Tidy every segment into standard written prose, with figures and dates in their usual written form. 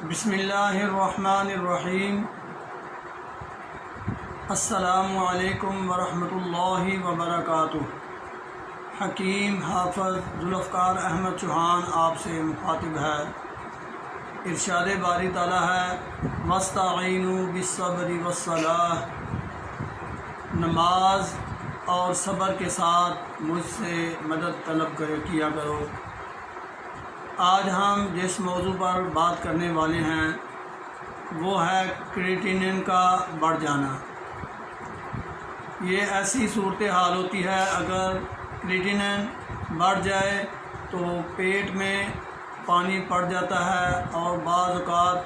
بسم اللہ الرحمن الرحیم۔ السلام علیکم ورحمۃ اللہ وبرکاتہ۔ حکیم حافظ ذوالفقار احمد چوہان آپ سے مخاطب ہے۔ ارشاد باری تعالیٰ ہے وَاسْتَعِینُوا بِالصَّبْرِ وَالصَّلَاةِ، نماز اور صبر کے ساتھ مجھ سے مدد طلب کیا کرو۔ آج ہم جس موضوع پر بات کرنے والے ہیں وہ ہے کریٹینن کا بڑھ جانا۔ یہ ایسی صورتحال ہوتی ہے اگر کریٹینن بڑھ جائے تو پیٹ میں پانی پڑ جاتا ہے اور بعض اوقات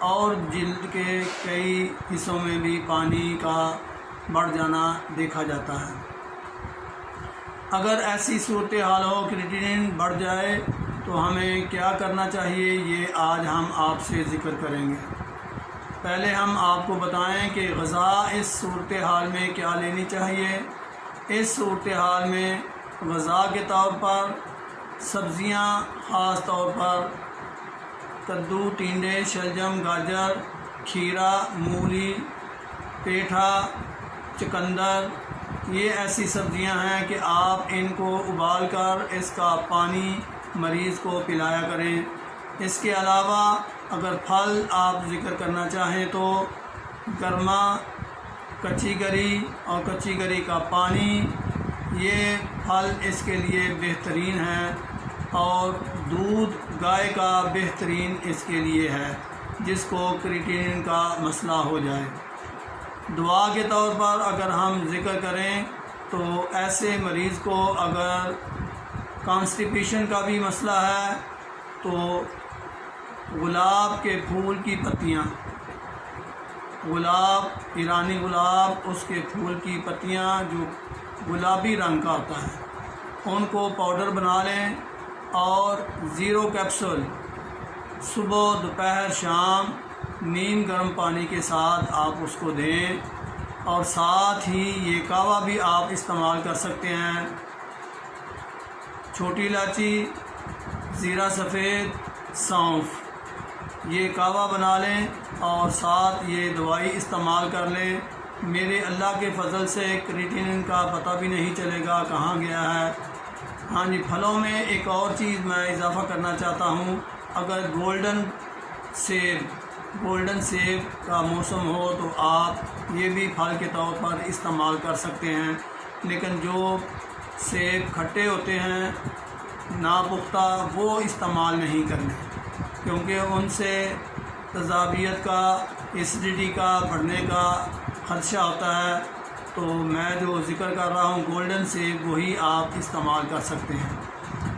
اور جلد کے کئی حصوں میں بھی پانی کا بڑھ جانا دیکھا جاتا ہے۔ اگر ایسی صورتحال ہو کریٹینن بڑھ جائے تو ہمیں کیا کرنا چاہیے، یہ آج ہم آپ سے ذکر کریں گے۔ پہلے ہم آپ کو بتائیں کہ غذا اس صورتحال میں کیا لینی چاہیے۔ اس صورتحال میں غذا کے طور پر سبزیاں، خاص طور پر کدو، ٹینڈے، شلجم، گاجر، کھیرا، مولی، پیٹھا، چقندر، یہ ایسی سبزیاں ہیں کہ آپ ان کو ابال کر اس کا پانی مریض کو پلایا کریں۔ اس کے علاوہ اگر پھل آپ ذکر کرنا چاہیں تو گرما، کچی گری اور کچی گری کا پانی، یہ پھل اس کے لیے بہترین ہے، اور دودھ گائے کا بہترین اس کے لیے ہے جس کو کریٹینن کا مسئلہ ہو جائے۔ دعا کے طور پر اگر ہم ذکر کریں تو ایسے مریض کو اگر کانسٹیپیشن کا بھی مسئلہ ہے تو گلاب کے پھول کی پتیاں، گلاب، ایرانی گلاب، اس کے پھول کی پتیاں جو گلابی رنگ کا ہوتا ہے، ان کو پاؤڈر بنا لیں اور 0 کیپسول صبح، دوپہر، شام نیم گرم پانی کے ساتھ آپ اس کو دیں، اور ساتھ ہی یہ کہوہ بھی آپ استعمال کر سکتے ہیں۔ چھوٹی الائچی، زیرہ سفید، سونف، یہ کہوہ بنا لیں اور ساتھ یہ دوائی استعمال کر لیں۔ میرے اللہ کے فضل سے کریٹینن کا پتہ بھی نہیں چلے گا کہاں گیا ہے۔ ہاں جی، پھلوں میں ایک اور چیز میں اضافہ کرنا چاہتا ہوں، اگر گولڈن سیب کا موسم ہو تو آپ یہ بھی پھل کے طور پر استعمال کر سکتے ہیں، لیکن جو سیب کھٹے ہوتے ہیں، ناپختہ، وہ استعمال نہیں کرنے، کیونکہ ان سے تیزابیت کا، ایسیڈیٹی کا بڑھنے کا خدشہ ہوتا ہے۔ تو میں جو ذکر کر رہا ہوں گولڈن سیب، وہی آپ استعمال کر سکتے ہیں۔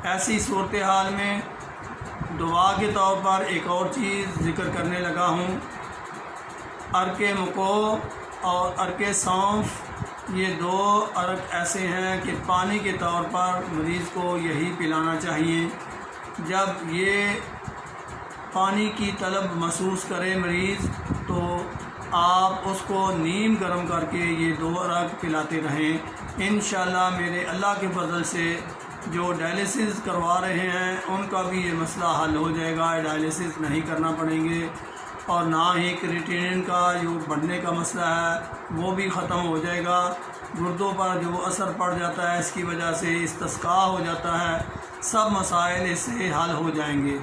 ایسی صورتحال میں دعا کے طور پر ایک اور چیز ذکر کرنے لگا ہوں، عرق مکو اور عرق سونف، یہ 2 عرق ایسے ہیں کہ پانی کے طور پر مریض کو یہی پلانا چاہیے۔ جب یہ پانی کی طلب محسوس کرے مریض تو آپ اس کو نیم گرم کر کے یہ 2 عرق پلاتے رہیں۔ انشاءاللہ میرے اللہ کے فضل سے جو ڈائلیسس کروا رہے ہیں ان کا بھی یہ مسئلہ حل ہو جائے گا، ڈائلیسس نہیں کرنا پڑیں گے، اور نہ ہی کریٹینن کا جو بڑھنے کا مسئلہ ہے وہ بھی ختم ہو جائے گا۔ گردوں پر جو اثر پڑ جاتا ہے اس کی وجہ سے استسقاء ہو جاتا ہے، سب مسائل اس سے حل ہو جائیں گے۔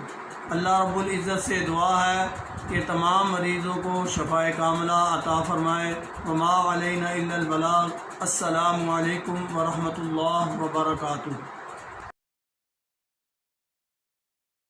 اللہ رب العزت سے دعا ہے کہ تمام مریضوں کو شفائے کاملہ عطا فرمائے۔ وما علینا الا البلاغ۔ السلام علیکم ورحمۃ اللہ وبرکاتہ۔